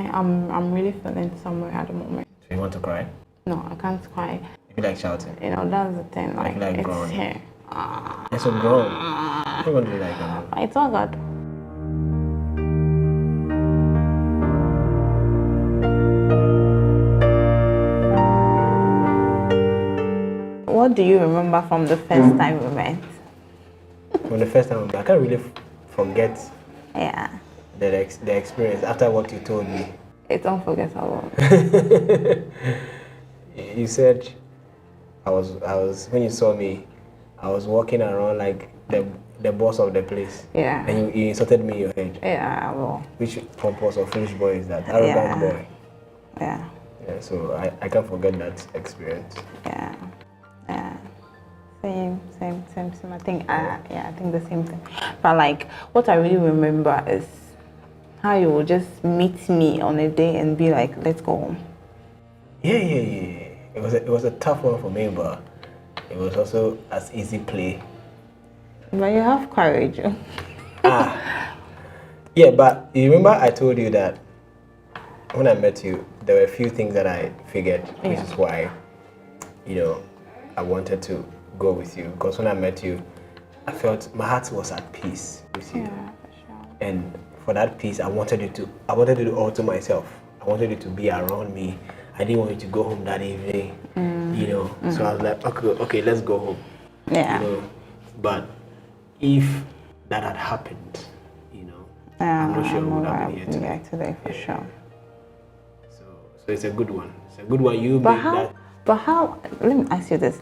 I'm really feeling somewhere at the moment. So you want to cry? No, I can't cry. You feel like shouting? You know, that's the thing. I feel like it's groaning. here. It's a groan. Everyone do like a groan. It's all good. What do you remember from the first time we met? From the first time, I can't really forget Yeah. the experience after what you told me. It's unforgettable. You said I was when you saw me, I was walking around like the boss of the place. Yeah. And you insulted me in your head. Yeah, well. Which purpose or foolish boy is that? Arrogant boy. Yeah. Yeah, so I can't forget that experience. Yeah. Yeah. Same. I think I think the same thing. But like what I really remember is how you would just meet me on a day and be like, let's go home. Yeah. It was a tough one for me, but it was also as easy play. But you have courage. Yeah, but you remember I told you that when I met you, there were a few things that I figured, which is why, I wanted to go with you. Because when I met you, I felt my heart was at peace with you. Yeah, for sure. And for that peace, I wanted you to do all to myself. I wanted you to be around me. I didn't want you to go home that evening, So I was like, okay, let's go home. Yeah. But if that had happened, I'm not sure we would have been here today for sure. So it's a good one. It's a good one. But how? Let me ask you this: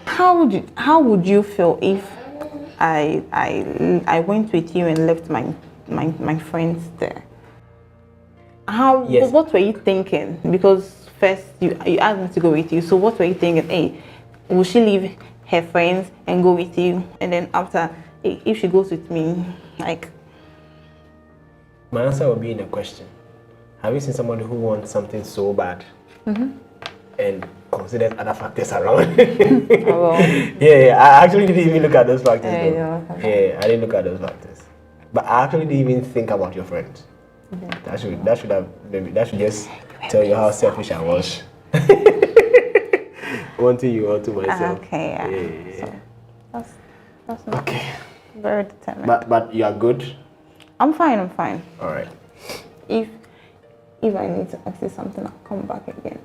How would you feel if I went with you and left my friends there? What were you thinking? Because first you asked me to go with you. So what were you thinking? Hey, will she leave her friends and go with you? And then after, if she goes with me, like. My answer would be in a question. Have you seen somebody who wants something so bad and considers other factors around? Yeah, I actually didn't even look at those factors. I didn't look at those factors. But I actually didn't even think about your friends. That should just tell you how selfish I was. Wanting you all to myself. Okay, yeah. So that's not okay. Very determined. But you are good? I'm fine. All right. If I need to ask you something, I'll come back again.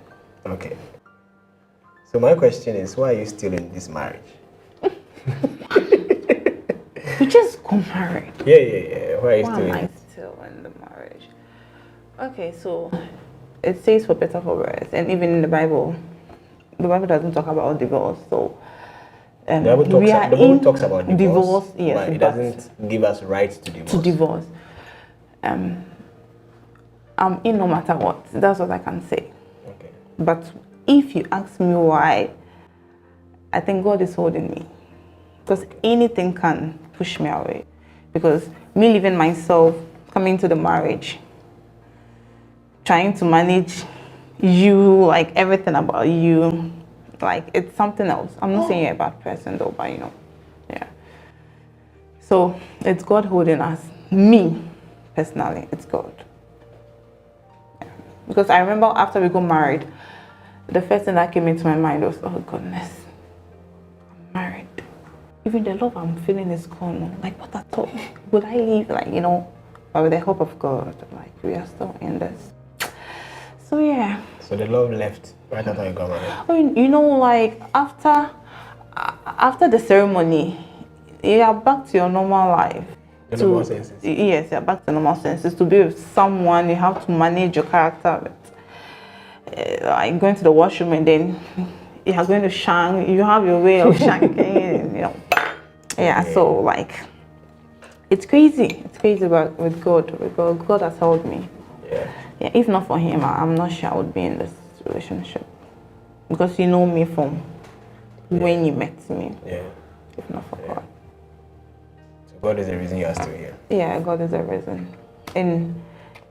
Okay. So my question is, why are you still in this marriage? You just got married. Yeah. Why are you still in the marriage? Okay, so it says for better, for worse, and even in the Bible doesn't talk about divorce. So the Bible talks about divorce. Yes, but it doesn't give us rights to divorce. I'm in no matter what. That's what I can say. Okay. But if you ask me why, I think God is holding me. Because anything can push me away. Because me leaving myself, coming to the marriage, trying to manage you, like everything about you, like it's something else. I'm not saying you're a bad person though, but yeah. So it's God holding us. Me, personally, it's God. Yeah. Because I remember after we got married, the first thing that came into my mind was, oh goodness, I'm married. Even the love I'm feeling is gone. Like, what at all? Would I leave? Like, but with the help of God, like, we are still in this. So, yeah. So the love left right after you got married? Oh, like, after the ceremony, you are back to your normal life. Normal senses? Yes, you're back to normal senses. To be with someone, you have to manage your character. Like, going to the washroom and then you are going to shank. You have your way of shanking, Yeah, so like, it's crazy. It's crazy, but with God has held me. Yeah. If not for Him, I'm not sure I would be in this relationship, because you know me from when you met me. Yeah. If not for God. So God is the reason you are still here. Yeah, God is the reason, and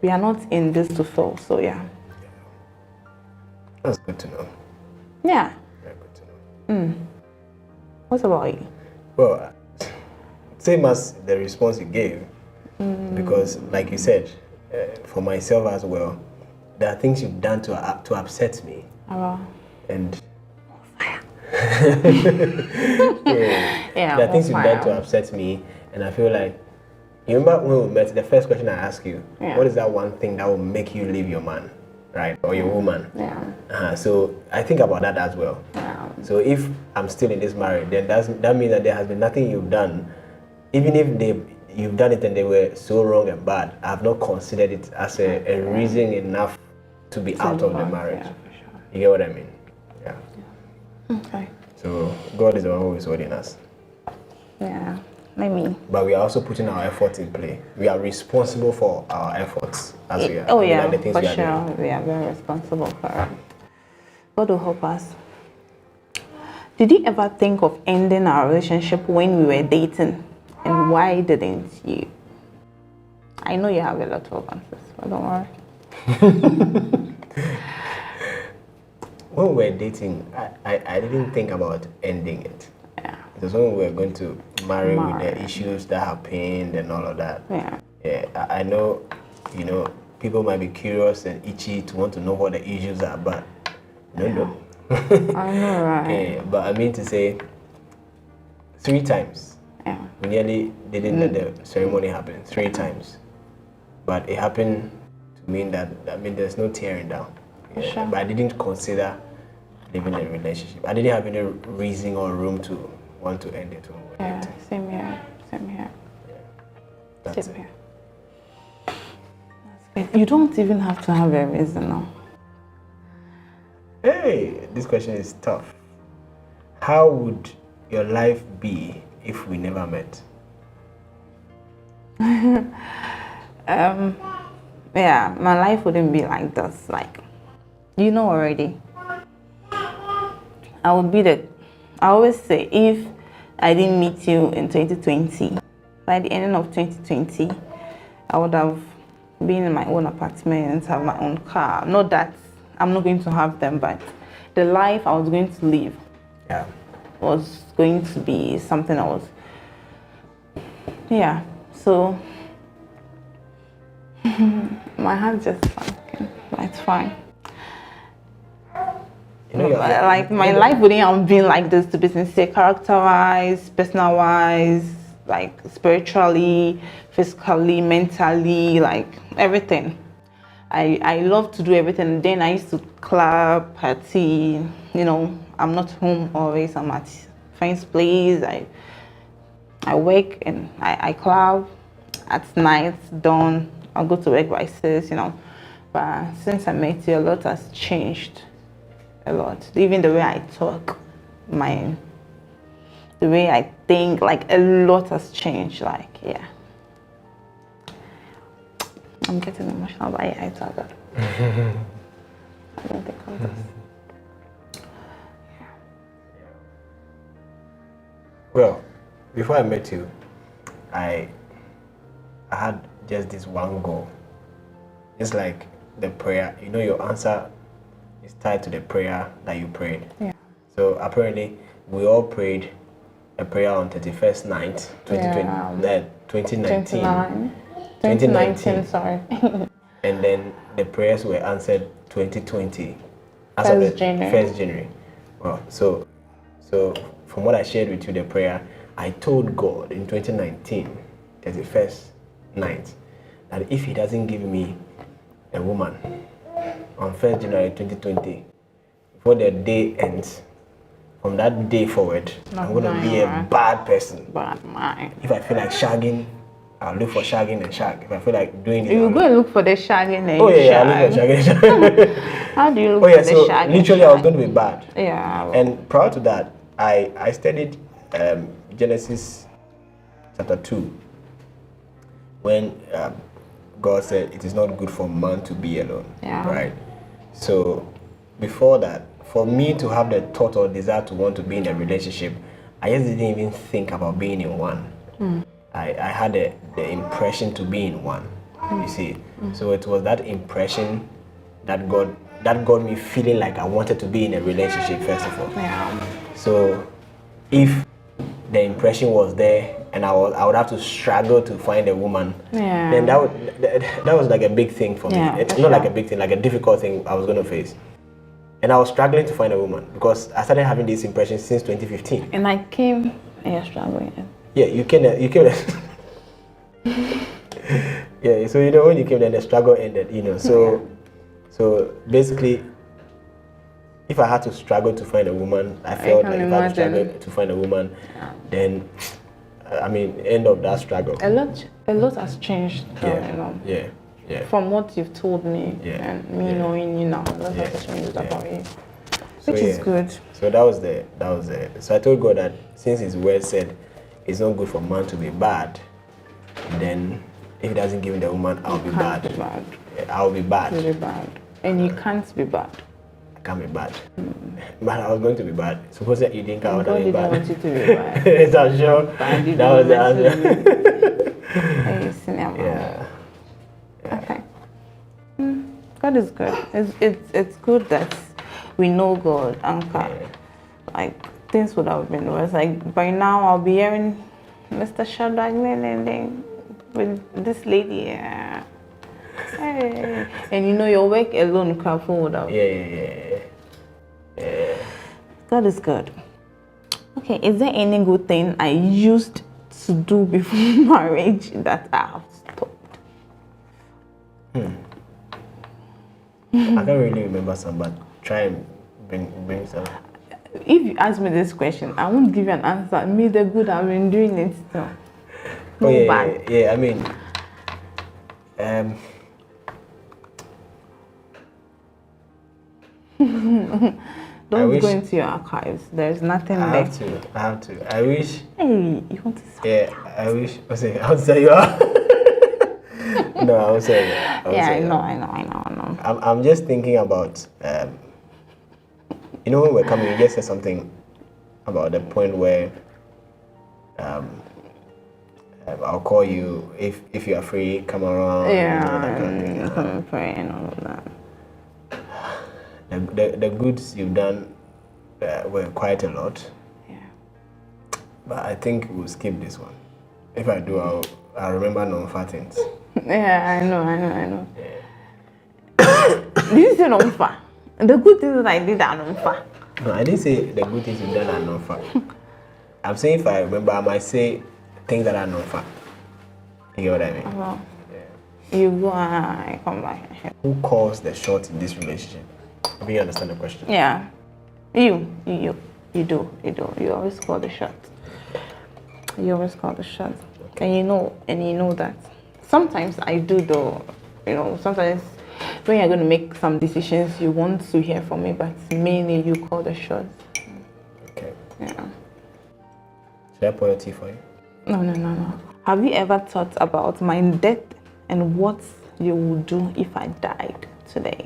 we are not in this to fail. So yeah. That's good to know. Yeah. Very good to know. What about you? Well, same as the response you gave, because like you said, for myself as well, there are things you've done to upset me. Oh. And yeah, there are things you've done to upset me, and I feel like, you remember when we met, the first question I asked you, what is that one thing that will make you leave your man, right, or your woman? Yeah. So I think about that as well. Yeah. So if I'm still in this marriage, then that means that there has been nothing you've done, even if you've done it and they were so wrong and bad. I have not considered it as a reason enough to be out of the marriage. Yeah, for sure. You get what I mean? Yeah. Okay. So God is the one who is holding us. Yeah, maybe. But we are also putting our efforts in play. We are responsible for our efforts as we are. Oh yeah, the things for we are sure. doing. We are very responsible for it. God will help us. Did you ever think of ending our relationship when we were dating? And why didn't you? I know you have a lot of answers, but don't worry. When we were dating, I didn't think about ending it. Yeah. It was when we were going to marry with the issues that happened and all of that. Yeah. Yeah, I know, people might be curious and itchy to want to know what the issues are, but no. I know, right? Yeah, but I mean to say, 3 times. Yeah. We nearly didn't let the ceremony happen 3 times. But it happened to mean that, there's no tearing down. Yeah, Sure. but I didn't consider leaving the relationship. I didn't have any reason or room to want to end it. Yeah, same here. Yeah, that's Same it. here. That's good. You don't even have to have a reason now. Hey, this question is tough. How would your life be if we never met? Yeah, my life wouldn't be like this. Like, you know already. I always say, if I didn't meet you in 2020, by the ending of 2020, I would have been in my own apartment, have my own car. Not that I'm not going to have them, but the life I was going to live was going to be something else. Yeah, so my heart just fucking, it's fine. Like my life wouldn't have been like this, to be sincere, character-wise, personal-wise, like spiritually, physically, mentally, like everything. I love to do everything. Then I used to club, party, I'm not home always, I'm at friends' place. I work and I club at night, dawn, I'll go to work by 6, But since I met you, a lot has changed. A lot. Even the way I talk, the way I think, like a lot has changed. Like, yeah. I'm getting emotional, but I talk that. I don't think of this. Well, before I met you, I had just this one goal. It's like the prayer, your answer is tied to the prayer that you prayed. Yeah. So apparently, we all prayed a prayer on 31st night, 2019. 2019, sorry. And then the prayers were answered 2020. As 1st of the January. 1st January. Well, so from what I shared with you, the prayer, I told God in 2019, 31st night, that if He doesn't give me a woman on 1st January 2020, before the day ends, from that day forward, I'm going to be a bad person. Bad mind. If I feel like shagging, I'll look for shagging and shag. If I feel like doing it, You go and look for the shagging and I'll look for shagging and shag. How do you look for the shagging? Literally, I was going to be bad. Yeah. And prior to that, I studied Genesis chapter 2, when God said it is not good for man to be alone. Yeah. Right? So before that, for me to have the thought or desire to want to be in a relationship, I just didn't even think about being in one. I had the impression to be in one, you see. So it was that impression that got me feeling like I wanted to be in a relationship, first of all. Yeah. So if the impression was there and I would have to struggle to find a woman. Yeah. Then that was like a big thing for me. Yeah, It's for not like sure. a big thing, like a difficult thing I was going to face. And I was struggling to find a woman because I started having these impressions since 2015. And I came and you're struggling. Yeah, you came. Yeah, so when you came, then the struggle ended. So basically, if I had to struggle to find a woman, I felt like if I had to struggle to find a woman, then I mean, end of that struggle. A lot has changed, Yeah. From what you've told me and me knowing you now, a lot has changed about you, which is good. So that was the. So I told God that since His word said it's not good for man to be bad, then if He doesn't give me the woman, I'll be bad. I'll be bad. Really bad. And you can't be bad. I can't be bad. But I was going to be bad. Suppose that you think I would be bad. God didn't want you to be bad. Yes, I'm sure. That was the answer. Yeah. Okay. God is good. It's good that we know God, Anka. Like things would have been worse. Like by now I'll be hearing Mr. Shadrach with this lady. Yeah. Hey. And your work alone can forward out. Yeah. God is good. Okay, is there any good thing I used to do before marriage that I have stopped? I can't really remember some, but try and bring some. If you ask me this question, I won't give you an answer. Me, the good, I've been doing it still. No bad. Yeah, I mean, Don't go into your archives. There's nothing there. I have to. I wish. Hey, you want to say? Yeah, I wish. I'll say you are. No, I won't say that. I know. I'm just thinking about, when we're coming, you just said something about the point where I'll call you if you are free, come around. Yeah, come and pray and all of that. The goods you've done were quite a lot. Yeah. But I think we'll skip this one. If I do, I'll remember non-fat things. Yeah, I know. Yeah. Did you say non-fat? The good things that I did are non-fat. No, I didn't say the good things you've done are non-fat. I'm saying if I remember, I might say things that are non-fat. You get what I mean? Well, you go and I come back. Who calls the shots in this relationship? Do you understand the question? Yeah. You do. You always call the shots. You always call the shots. Okay. And you know that. Sometimes I do though. Sometimes when you're going to make some decisions, you want to hear from me, but mainly you call the shots. Okay. Yeah. Should I pour your tea for you? No. Have you ever thought about my death and what you would do if I died today?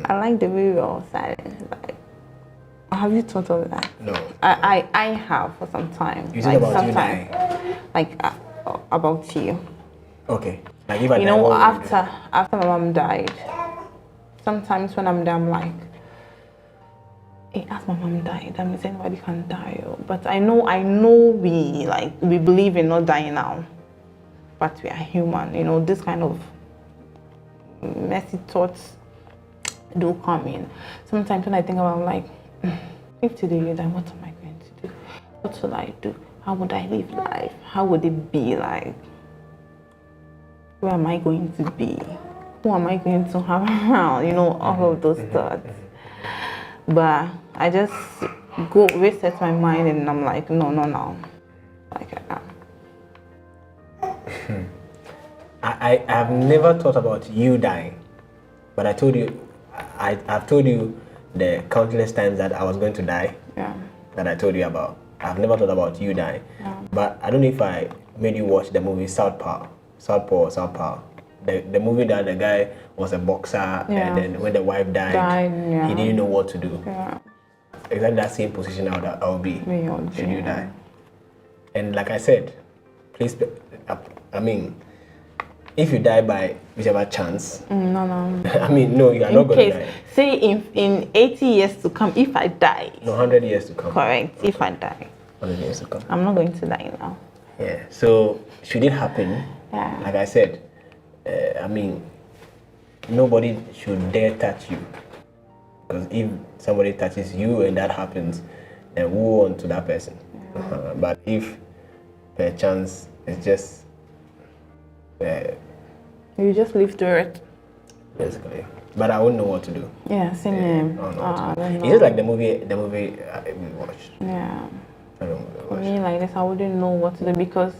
I like the way we're all silent. Like, have you thought of that? No. I have for some time. You think about you dying? Like about you. Okay. Like if I die, after my mom died, sometimes when I'm there, I'm like, hey, as my mom died, that means anybody can die. But I know we believe in not dying now, but we are human. This kind of messy thoughts do come in. Sometimes when I think about it, I'm like, if today you die, what am I going to do? What will I do? How would I live life? How would it be like? Where am I going to be? Who am I going to have around? All of those thoughts. But I just go reset my mind and I'm like, no. Like I've never thought about you dying, but I've told you the countless times that I was going to die. Yeah. That I told you about. I've never thought about you dying. Yeah. But I don't know if I made you watch the movie Southpaw. The movie that the guy was a boxer and then when the wife died he didn't know what to do. Yeah. Exactly that same position I would be should you die. And like I said, please, if you die by whichever chance, No, no. I mean, no, you are not In going to case, die. say in 80 years to come, if I die. No, 100 years to come. Correct. If I die. 100 years to come. I'm not going to die now. Yeah. So should it happen, Yeah. like I said, I mean, nobody should dare touch you. Because if somebody touches you and that happens, then woe unto that person. Yeah. But if perchance it's just you just live through it. Basically. But I wouldn't know what to do. Yeah, same here. It's just like the movie we watched. Yeah. I don't know. For me, like this, I wouldn't know what to do because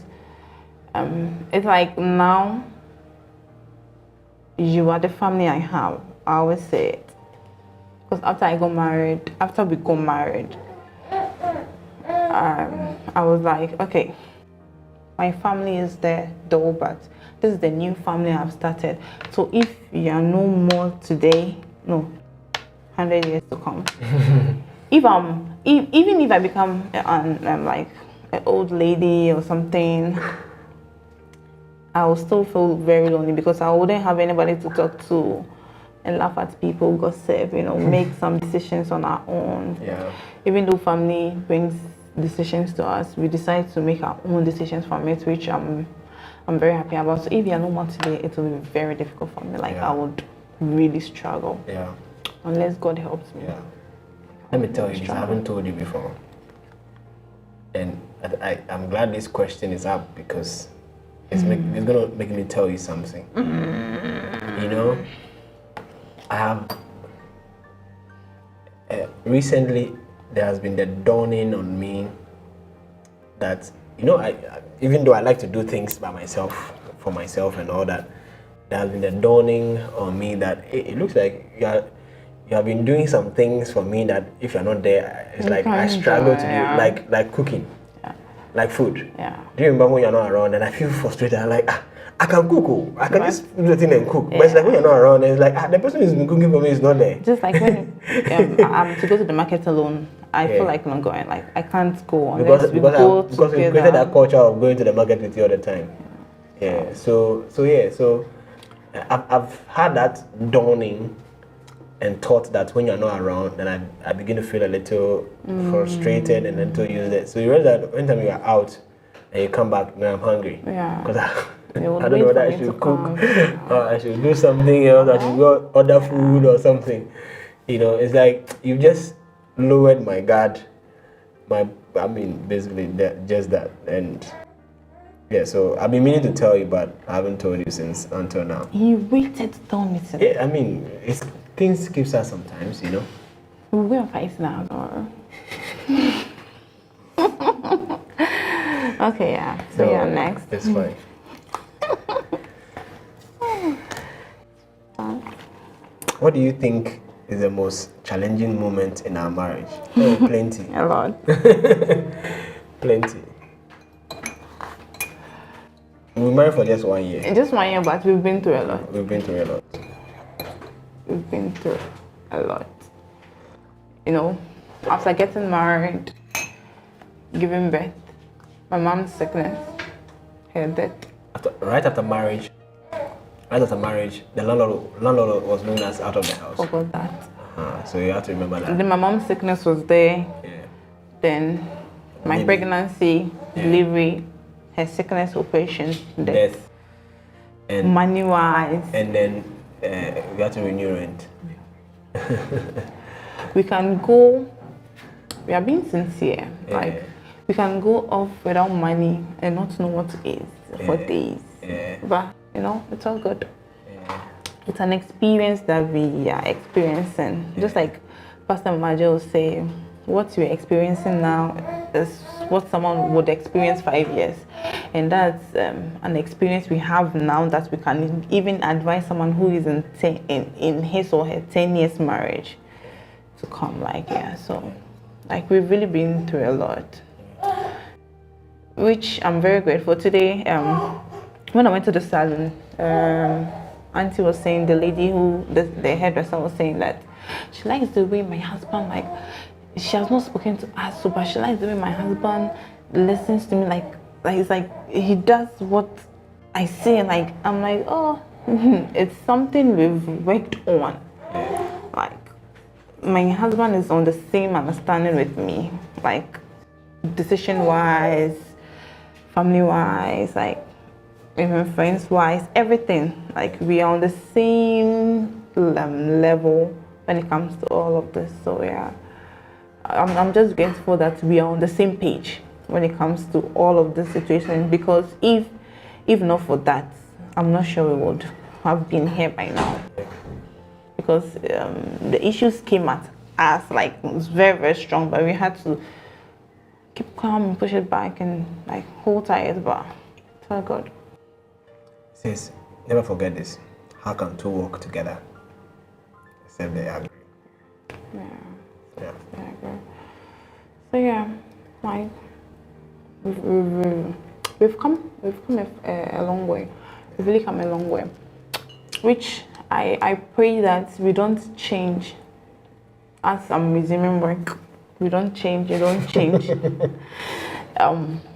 it's like now you are the family I have. I always say it. Because after we got married, I was like, okay, my family is there, though, but this is the new family I've started. So if you are no more today, no, 100 years to come. Even if I become like an old lady or something, I will still feel very lonely because I wouldn't have anybody to talk to and laugh at people, gossip, make some decisions on our own. Yeah. Even though family brings decisions to us, we decide to make our own decisions from it, which I'm very happy about. So if you are no more today, it will be very difficult for me. Like, I would really struggle. Yeah. Unless God helps me. Yeah. Let me tell you this, I haven't told you before. And I'm glad this question is up because it's going to make me tell you something. I have recently there has been the dawning on me that I even though I like to do things by myself, for myself and all that, there has been the dawning on me that it looks like you have been doing some things for me that if you're not there, it's like I struggle to do, like cooking, like food. Yeah. Do you remember when you're not around and I feel frustrated? I'm like, I can cook. I can just do the thing and cook. But it's like when you're not around, it's like the person who's been cooking for me is not there. Just like when I'm to go to the market alone, I feel like not going. Like I can't go unless we go because we created that culture of going to the market with you all the time. Yeah. So I've had that dawning and thought that when you're not around, then I begin to feel a little frustrated and a little useless. So you realize that anytime you are out and you come back, now I'm hungry. Yeah. Because I don't know whether I should cook or I should do something else. I should go order food or something. It's like you just lowered my guard. Basically just that. And yeah, so I've been meaning to tell you, but I haven't told you since until now. You waited to tell me today. Yeah, things keeps us sometimes, We'll go and fight now tomorrow. Okay, yeah. So you're next. It's fine. What do you think is the most challenging moment in our marriage? Oh, plenty. A lot. Plenty. We were married for just 1 year. Just 1 year, but we've been through a lot. We've been through a lot. We've been through a lot. After getting married, giving birth, my mom's sickness, her death. Right after marriage, the landlord was known as out of the house. Forgot that. So you have to remember that. Then my mom's sickness was there. Yeah. Then my pregnancy, delivery, her sickness, operation, death. And money-wise. And then we have to renew rent. We can go. We are being sincere. Yeah. Like we can go off without money and not know what it is for days. Yeah. But it's all good. Yeah. It's an experience that we are experiencing. Yeah. Just like Pastor Majo will say, what you're experiencing now is what someone would experience 5 years. And that's an experience we have now that we can even advise someone who is in his or her 10 years marriage to come. So we've really been through a lot, which I'm very grateful. Today, when I went to the salon, Auntie was saying, the lady the hairdresser was saying that she likes the way my husband, she has not spoken to us, but she likes the way my husband listens to me, it's like he does what I see, like, I'm like, oh, it's something we've worked on. Like, my husband is on the same understanding with me, like, decision-wise, family-wise, like, even friends-wise, everything. Like, we are on the same level when it comes to all of this. So, yeah, I'm just grateful that we are on the same page when it comes to all of this situation, because if not for that, I'm not sure we would have been here by now, because the issues came at us, like, it was very, very strong, but we had to keep calm and push it back and, like, hold tight. But thank God. Sis, never forget this. How can two work together except they agree? Yeah. Yeah. I agree. So yeah, like, we've come a long way. We've really come a long way, which I pray that we don't change as I'm resuming work. We don't change. You don't change. It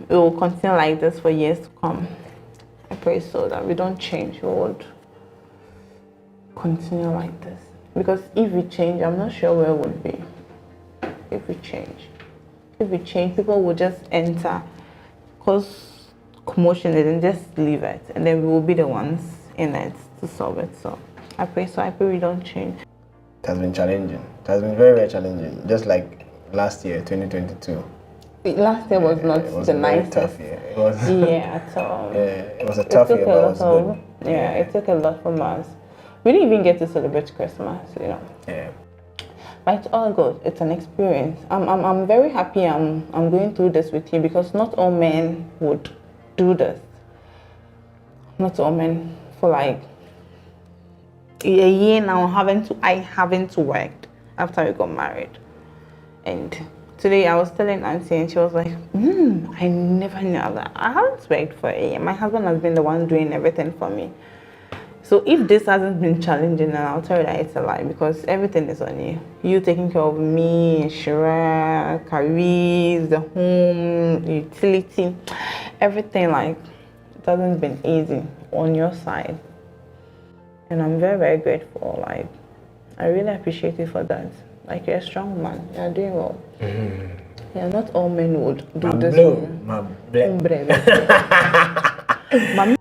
will continue like this for years to come. I pray so that we don't change. We would continue like this, because if we change, I'm not sure where we would be. If we change, people will just enter, cause commotion, and then just leave it, and then we will be the ones in it to solve it. So I pray we don't change. It has been challenging. It has been very, very challenging. Just like last year, 2022. Last year was not it was the a very nicest. tough year. It was. Yeah, at all. Yeah, it was a tough year, but it was good. Yeah, it took a lot from us. We didn't even get to celebrate Christmas, you know. Yeah. But it's all good. It's an experience. I'm very happy I'm going through this with you, because not all men would do this. Not all men, for like a year now, having to work after we got married. And today I was telling Auntie, and she was like, I never knew that. I haven't worked for a year. My husband has been the one doing everything for me. So if this hasn't been challenging, then I'll tell you that it's a lie, because everything is on you. You taking care of me, Shira, Caris, the home, utility, everything, like, it hasn't been easy on your side. And I'm very, very grateful. Like, I really appreciate you for that. Like, you're a strong man. You're doing well. Yeah, not all men would do this. My blue. Mami